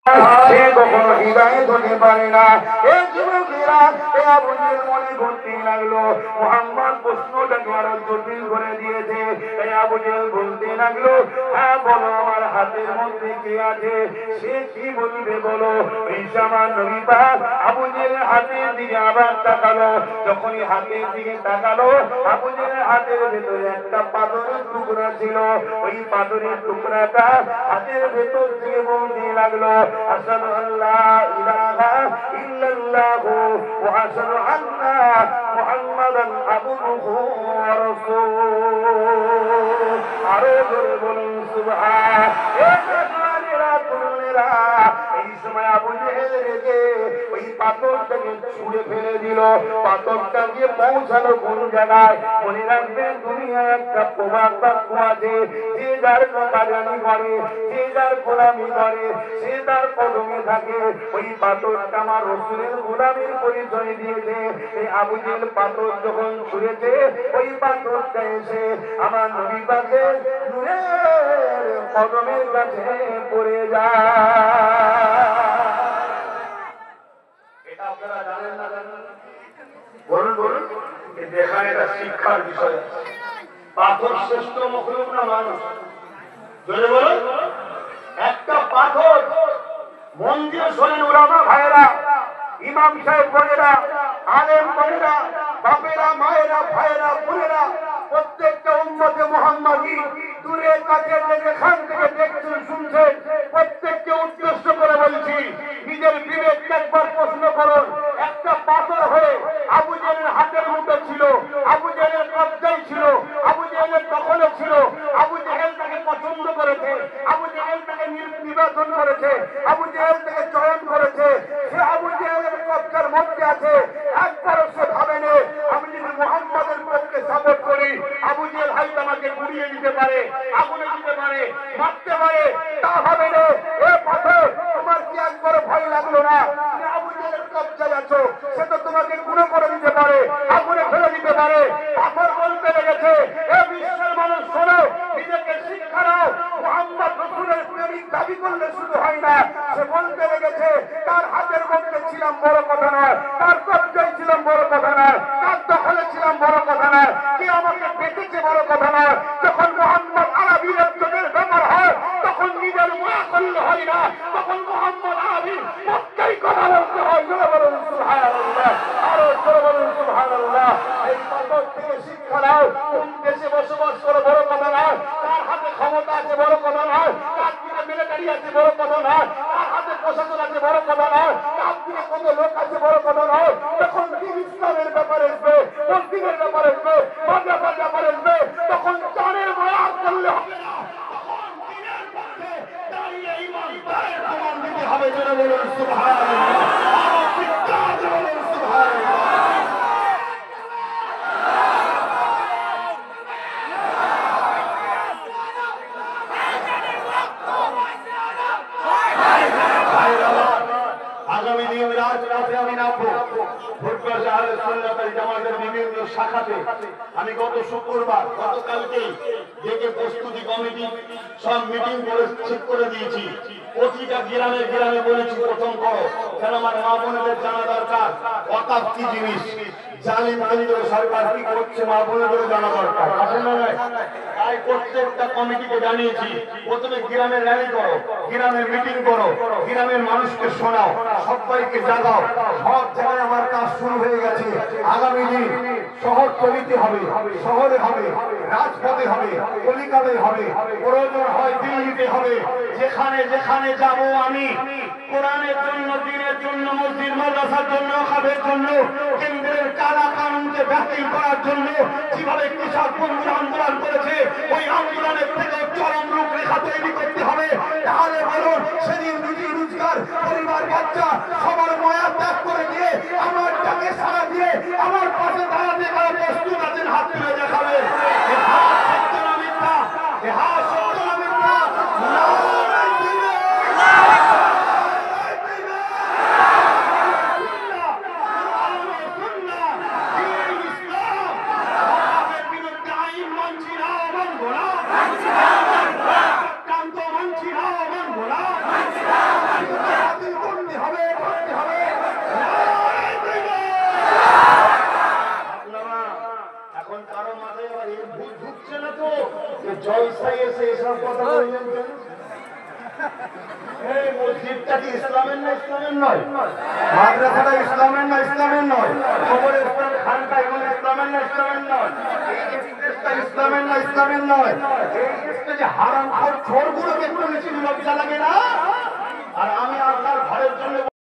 সে কখনো হিদায়াত হতে পারে না। এই যুবকেরা এ আবু জেহেল মনে করতে লাগলো মুহাম্মদ প্রশ্নটাকে আরো জটিল করে দিয়েছে। এই আবু জেহেল বলতে লাগলো, হ্যাঁ বলো আমার হাতের মধ্যে কি আছে? সে কি বলবে বলো? ঈসা আমার নবী পাক আবু জেহেলের হাতের দিকে আবার তাকালো। যখনই হাতের দিকে তাকালো, আবু জেহেলের হাতের ভেতরে একটা পাথরের টুকরা ছিল। ওই পাথরের টুকরাটা হাতের ভেতর থেকে বলতে লাগলো, আশহাদু আল্লা ইলাহা ইল্লাল্লাহু ওয়া আশহাদু আন্না মুহাম্মাদান আবদুহু ওয়া রাসূলুহু। আরো জোরে বলুন সুবহানাল্লাহ। এই সময় আবু জেহেল রেগে ওই পাথরটাকে ছুঁড়ে ফেলে দিল। পাথরটা গিয়ে পৌঁছালো কোন জায়গায়? মনে রাখবেন, দুনিয়ায় একটা প্রবাদ বাক্য আছে, যে যার কাজানি করে, যে যার গোলামি করে, সে তার কদমে থাকে। ওই পাথরটা আমার রাসূলের গোলামির পরিচয় দিয়েছে। এই আবু জেহেল পাথর যখন ছুঁড়েছে, ওই পাথরটা এসে আমার নবী পাকের নূরের কদমের কাছে পড়ে যায়। এটা আপনারা জানেন না? জানেন? বলুন বলুন। এখানে একটা শিক্ষার বিষয় আছে। পাথর শ্রেষ্ঠ মখলুক না মানুষ? জোরে বলুন। একটা পাথর, মন দিয়ে শোনেন উলামা ভাইয়েরা, ইমাম সাহেব বোনেরা, আলেম বোনেরা, বাপেরা, মায়েরা, ভাইয়েরা, বোনেরা, প্রত্যেকটা উম্মতে মুহাম্মাদি দূরে কাছে যেখান থেকে দেখছেন শুনছেন, প্রত্যেককে উদ্দেশ্য করে বলছি, নিজের বিবেককে একবার প্রশ্ন করুন। একটা পাথর হয়ে আবু জেহেলের হাতের মধ্যে ছিল, আবু জেহেলের কবজায় ছিল, আবু জেহেলের দখলে ছিল। আবু জেহেল তাকে পছন্দ করেছে, আবু জেহেল তাকে নির্বাচন করেছে, আবু জেহেল তাকে চয়ন করেছে। সে আবু জেহেলের কবজার মধ্যে আছে। একবারও সে ভাবেনি আমি যদি মুহাম্মাদের পক্ষে সাপোর্ট করি, আবু জেহেল হয়তো আমাকে গুড়িয়ে দিতে পারে, আগুনে দিতে পারে, মারতে পারে। তা হবে না। এ পাথর, তোমার কি একবারও ভয় লাগলো না? আবু জেহেলের কবজায় আছো, সে তো তোমাকে গুঁড়ো করে দিতে পারে, আগুনে ফেলে দিতে পারে। পাথর বলতে লেগেছে, এ বিশ্বের মানুষ শোনো, নিজেকে শিক্ষা নাও। মুহাম্মদ রাসূলের প্রেমিক দাবি করলে শুধু হয় না। সে বলতে লেগেছে, তার হাতের মধ্যে ছিলাম বড় কথা নয়, তার কবজায় ছিলাম বড় কথা নয়, তার দখলে ছিলাম বড় কথা নয়, কে আমাকে বেঁচেছে বড় কথা নয়। যখন মুহাম্মদ আরবি রাজ্যের ব্যাপার হয়, তখন নিজের মায়া করলে হয় না, তখন মুহাম্মদ আরবি মক্কাই কথা বলতে হয়। জোরে বলুন সুবহানাল্লাহ, আরো জোরে বলুন সুবহানাল্লাহ। এই পাথর থেকে শিক্ষা নাও। কোন দেশে বসবাস করে বড় কথা নয়, তার হাতে ক্ষমতা আছে বড় কথা নয়, তার দিকে মিলিটারি আছে বড় কথা নয়, তার হাতে প্রশাসন আছে বড় কথা নয়, তার দিকে কত লোক আছে বড় কথা নয়। তখন দিন ইসলামের ব্যাপারে আসবে, মসজিদের ব্যাপারে আসবে, মাদ্রাসার ব্যাপারে আসবে, তখন জানের মায়া করলে হবে না। তখন দিনের পক্ষে দাঁড়িয়ে ইমানদারের প্রমাণ দিতে হবে। জোরে বলুন সুবহানাল্লাহ, আরো চিৎকার দিয়ে বলুন সুবহানাল্লাহ। আগামী দিন রাতে আমি নামবো ফুটবল আহলে সুন্নাত ওয়াল জামাতের বিভিন্ন শাখাতে। আমি গত শুক্রবার, গতকালকে ডেকে প্রস্তুতি কমিটি সব মিটিং করে ঠিক করে দিয়েছি। প্রতিটা গ্রামে গ্রামে বলেছি প্রথম করো, কেন আমার মা বোনেদের জানা দরকার ওয়াকাফ কি জিনিস, জালিম সরকার কি করছে মা বোনেদের জানা দরকার। আসলে তাই প্রত্যেকটা কমিটিকে জানিয়েছি, প্রথমে গ্রামে র্যালি করো, গ্রামে মিটিং করো, গ্রামের মানুষকে শোনাও, সবাইকে জাগাও। সব জায়গায় আমার কাজ শুরু হয়ে গেছে। আগামী দিন শহর তলিতে হবে, শহরে হবে, রাজপথে হবে, কলিকাতায় হবে, প্রয়োজন হয় দিল্লিতে হবে। যেখানে যেখানে যাব আমি কোরআনের জন্য, দ্বীনের জন্য, মসজিদ মাদ্রাসার জন্য, ওয়াকফের জন্য, কেন্দ্রের কালা কানুনকে বাতিল করার জন্য যেভাবে কৃষক বন্ধুরা আন্দোলন করেছে, ওই আন্দোলনের থেকে চরম রূপরেখা তৈরি করতে হবে। তাহলে বলুন, সেদিন রুজি রোজগার, পরিবার, বাচ্চা সবার মায়া ত্যাগ করে দিয়ে আমার ডাকে সাড়া দিয়ে আমার পাশে দাঁড়াতে কারা প্রস্তুত আছেন? হাত তুলে দেখাবে। সত্য না মিথ্যা? সত্য না মিথ্যা? মানছি না। ভূত ঢুকছে না তো যে জলসায় এসে এসব কথা বললেন কেন? এই মসজিদটা কি ইসলামের না ইসলামের নয়? মাদ্রাসাটা ইসলামের না ইসলামের নয়? কবরস্থান খানকা এগুলো ইসলামের না ইসলামের নয়? এই দেশটা ইসলামের না ইসলামের নয়? এই দেশটা যে হারামখোর চোরগুলোকে একটু বেশি লজ্জা লাগে না? আর আমি আপনার ঘরের জন্য